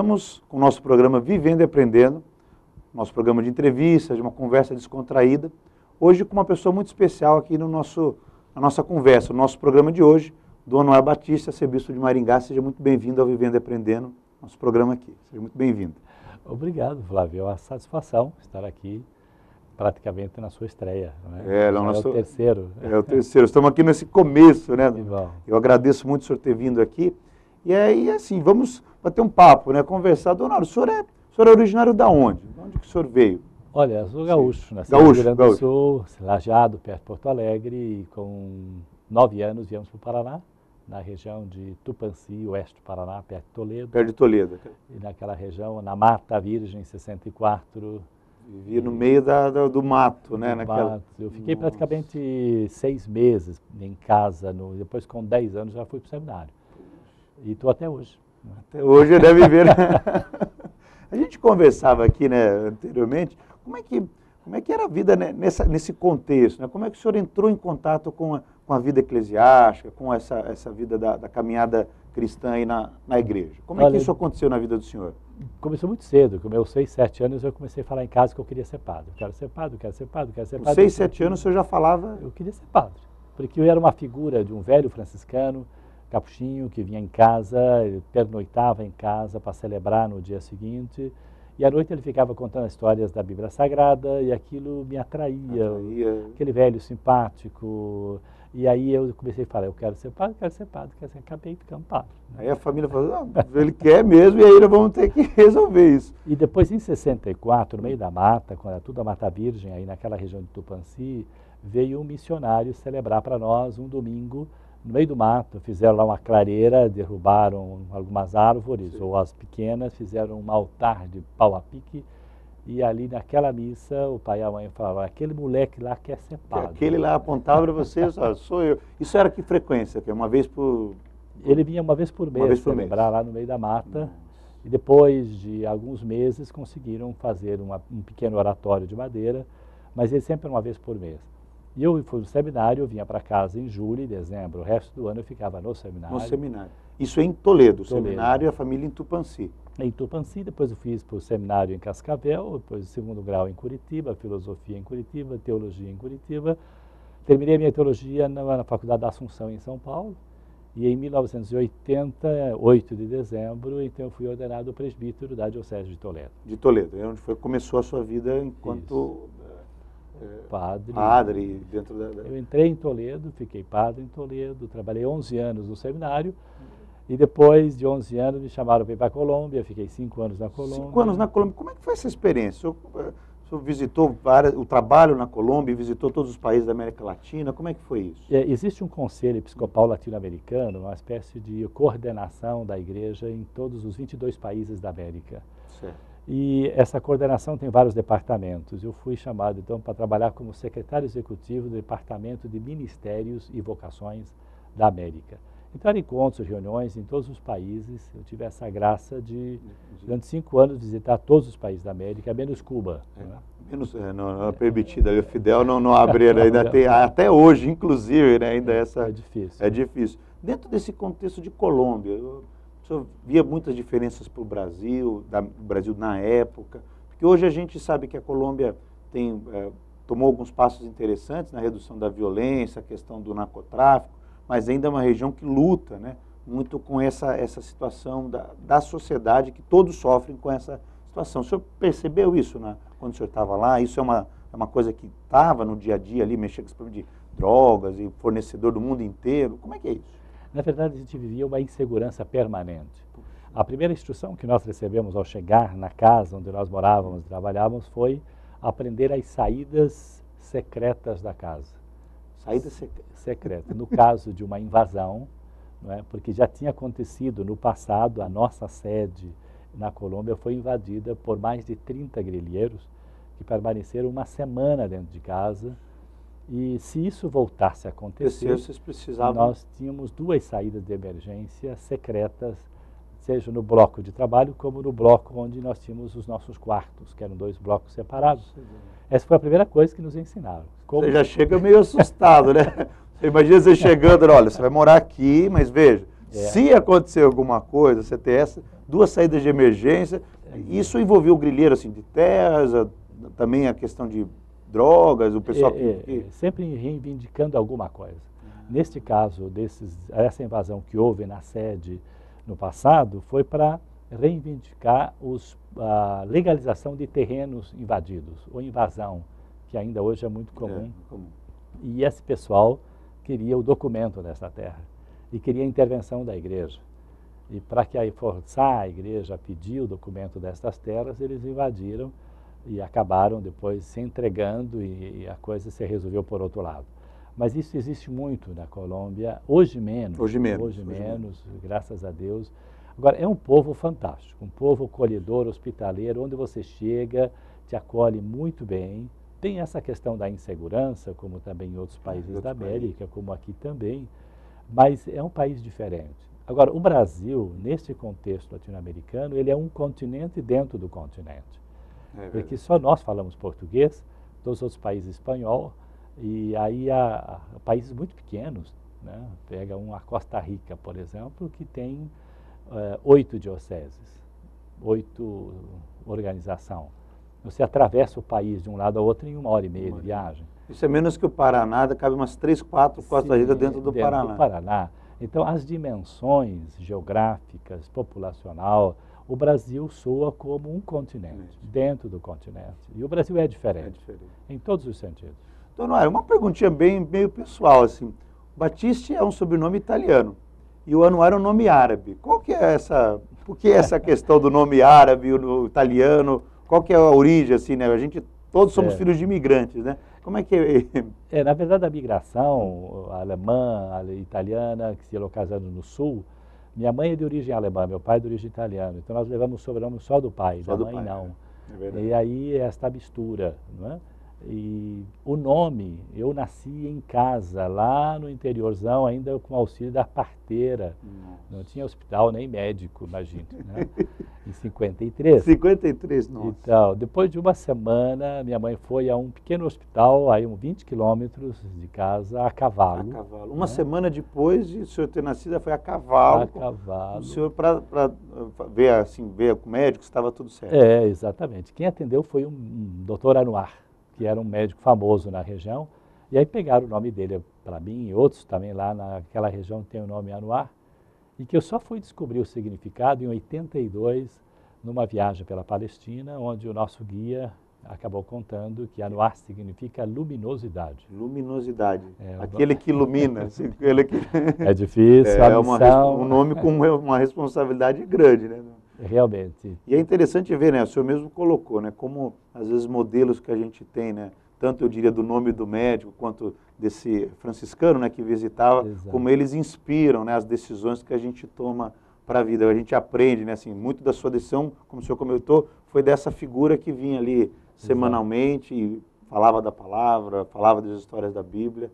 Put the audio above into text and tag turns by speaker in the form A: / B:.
A: Estamos com o nosso programa Vivendo e Aprendendo, nosso programa de entrevistas, de uma conversa descontraída. Hoje com uma pessoa muito especial aqui na nossa conversa, no nosso programa de hoje, Dom Noel Batista, arcebispo de Maringá. Seja muito bem-vindo ao Vivendo e Aprendendo, nosso programa aqui. Seja muito bem-vindo.
B: Obrigado, Flávio. É uma satisfação estar aqui praticamente na sua estreia. Né?
A: É o
B: terceiro.
A: É o terceiro. Estamos aqui nesse começo, né?
B: Bom.
A: Eu agradeço muito o senhor ter vindo aqui. E aí, assim, vamos bater um papo, né? Conversar. Dom Noel, o senhor é originário da onde? De onde que o senhor veio?
B: Olha, eu sou gaúcho, nasci no Rio Grande do Sul, Lajeado, perto de Porto Alegre, e com 9 anos viemos para o Paraná, na região de Tupanci, oeste do Paraná, perto de Toledo.
A: Perto de Toledo.
B: E naquela região, na Mata Virgem, 64.
A: Vivia no meio do mato, né?
B: Mato. Eu fiquei praticamente 6 meses em casa, depois com 10 anos já fui para o seminário. E estou até hoje.
A: Até hoje deve viver. A gente conversava aqui, né, anteriormente, como é que era a vida, né, nesse contexto, né? Como é que o senhor entrou em contato com a vida eclesiástica, com essa vida da caminhada cristã aí na igreja? Como é que isso aconteceu na vida do senhor? Começou
B: muito cedo, com meus 6, 7 anos eu comecei a falar em casa que eu queria ser padre. Eu quero ser padre, eu quero ser padre, eu quero ser padre.
A: Com 6, 7 anos o senhor já falava?
B: Eu queria ser padre, porque eu era uma figura de um velho franciscano, capuchinho, que vinha em casa, ele pernoitava em casa para celebrar no dia seguinte, e à noite ele ficava contando histórias da Bíblia Sagrada, e aquilo me atraía. Aquele velho simpático. E aí eu comecei a falar, eu quero ser padre, quero ser padre, quero ser, acabei ficando padre.
A: Aí a família falou, ele quer mesmo, e aí nós vamos ter que resolver isso.
B: E depois, em 64, no meio da mata, quando era tudo a Mata Virgem, aí naquela região de Tupanci, veio um missionário celebrar para nós um domingo, no meio do mato, fizeram lá uma clareira, derrubaram algumas árvores, ou as pequenas, fizeram um altar de pau a pique, e ali naquela missa o pai e a mãe falavam, aquele moleque lá quer ser padre.
A: Aquele lá apontava para vocês, sou eu. Isso era que frequência? Que uma vez por...
B: Ele vinha uma vez por mês celebrar lá no meio da mata, e depois de alguns meses conseguiram fazer um pequeno oratório de madeira, mas ele sempre uma vez por mês. E eu fui no seminário, eu vinha para casa em julho e dezembro. O resto do ano eu ficava no seminário.
A: No seminário. Isso é em Toledo, o seminário e a família em Tupanci.
B: Em Tupanci, depois eu fiz para o seminário em Cascavel, depois o segundo grau em Curitiba, filosofia em Curitiba, teologia em Curitiba. Terminei a minha teologia na Faculdade da Assunção em São Paulo. E em 1980, 8 de dezembro, então eu fui ordenado presbítero da Diocese de Toledo.
A: De Toledo, é onde começou a sua vida enquanto...
B: Padre dentro Eu entrei em Toledo, fiquei padre em Toledo, trabalhei 11 anos no seminário e depois de 11 anos me chamaram para ir para a Colômbia, fiquei 5 anos na Colômbia.
A: 5 anos na Colômbia, como é que foi essa experiência? O senhor visitou o trabalho na Colômbia, visitou todos os países da América Latina, como é que foi isso?
B: Existe um conselho episcopal latino-americano, uma espécie de coordenação da igreja em todos os 22 países da América.
A: Certo.
B: E essa coordenação tem vários departamentos. Eu fui chamado, então, para trabalhar como secretário executivo do Departamento de Ministérios e Vocações da América. Então, eram encontros, reuniões em todos os países. Eu tive essa graça de, durante 5 anos, visitar todos os países da América, menos Cuba.
A: Não é permitido. O Fidel não abre, ainda tem, até hoje, inclusive, né, ainda essa...
B: É difícil.
A: É difícil. Dentro desse contexto de Colômbia, o senhor via muitas diferenças para o Brasil, Brasil na época, porque hoje a gente sabe que a Colômbia tomou alguns passos interessantes na redução da violência, a questão do narcotráfico, mas ainda é uma região que luta, né, muito com essa situação da sociedade, que todos sofrem com essa situação. O senhor percebeu isso quando o senhor estava lá? Isso é uma coisa que estava no dia a dia ali, mexendo com esse problema de drogas e fornecedor do mundo inteiro? Como é que é isso?
B: Na verdade, a gente vivia uma insegurança permanente. A primeira instrução que nós recebemos ao chegar na casa onde nós morávamos e trabalhávamos foi aprender as saídas secretas da casa.
A: Saídas
B: secretas. No caso de uma invasão, não é? Porque já tinha acontecido no passado, a nossa sede na Colômbia foi invadida por mais de 30 guerrilheiros que permaneceram uma semana dentro de casa. E se isso voltasse a acontecer,
A: vocês precisavam...
B: nós tínhamos 2 saídas de emergência secretas, seja no bloco de trabalho, como no bloco onde nós tínhamos os nossos quartos, que eram 2 blocos separados. Essa foi a primeira coisa que nos ensinaram.
A: Como... Você já chega meio assustado, né? Você imagina você chegando, olha, você vai morar aqui, mas veja, Se acontecer alguma coisa, você ter duas saídas de emergência, isso envolveu o grilheiro assim, de terras, também a questão de drogas, o pessoal
B: sempre reivindicando alguma coisa. Neste caso, essa invasão que houve na sede no passado foi para reivindicar a legalização de terrenos invadidos, ou invasão, que ainda hoje é muito comum. E esse pessoal queria o documento dessa terra e queria a intervenção da igreja. E para que aí forçar a igreja a pedir o documento dessas terras, eles invadiram e acabaram depois se entregando e a coisa se resolveu por outro lado. Mas isso existe muito na Colômbia, hoje menos, graças a Deus. Agora, é um povo fantástico, um povo acolhedor, hospitaleiro, onde você chega, te acolhe muito bem. Tem essa questão da insegurança, como também em outros países da América, como aqui também, mas é um país diferente. Agora, o Brasil, nesse contexto latino-americano, ele é um continente dentro do continente. Porque só nós falamos português, todos os outros países espanhol, e aí há países muito pequenos, né? Pega a Costa Rica, por exemplo, que tem 8 dioceses, 8 organizações. Você atravessa o país de um lado ao outro em 1h30 de viagem.
A: Isso é menos que o Paraná, cabe umas 3, 4 Costa Rica dentro do Paraná.
B: Então, as dimensões geográficas, populacional, o Brasil soa como um continente, dentro do continente. E o Brasil é diferente. Em todos os sentidos.
A: Dona Anuária, uma perguntinha meio pessoal, assim. Battisti é um sobrenome italiano e o Anuária é um nome árabe. Qual que é por que essa questão do nome árabe, o italiano? Qual que é a origem, assim, né? Todos somos filhos de imigrantes, né? Como é que é?
B: Na verdade, a migração alemã, italiana, que se localizando no sul, minha mãe é de origem alemã, meu pai é de origem italiana. Então, nós levamos o sobrenome só do pai, da mãe não. E aí, esta mistura, não é? E o nome, eu nasci em casa, lá no interiorzão, ainda com auxílio da parteira. Não tinha hospital nem médico, imagina, né? Em 53.
A: 53, nossa.
B: Então, depois de uma semana, minha mãe foi a um pequeno hospital, aí uns 20 quilômetros de casa, a cavalo.
A: Uma semana depois de o senhor ter nascido, foi a cavalo.
B: A cavalo.
A: O senhor para ver com o médico se estava tudo certo.
B: Exatamente. Quem atendeu foi um doutor Anuar, que era um médico famoso na região, e aí pegaram o nome dele para mim, e outros também lá naquela região tem o nome Anuar, e que eu só fui descobrir o significado em 82, numa viagem pela Palestina, onde o nosso guia acabou contando que Anuar significa luminosidade.
A: Luminosidade, aquele que ilumina.
B: É difícil,
A: um nome com uma responsabilidade grande, né?
B: Realmente.
A: E é interessante ver, né? O senhor mesmo colocou, né? Como, às vezes, modelos que a gente tem, né? Tanto, eu diria, do nome do médico, quanto desse franciscano, né? Que visitava, como eles inspiram, né? As decisões que a gente toma para a vida. A gente aprende, né? Assim, muito da sua decisão, como o senhor comentou, foi dessa figura que vinha ali semanalmente e falava da palavra, falava das histórias da Bíblia.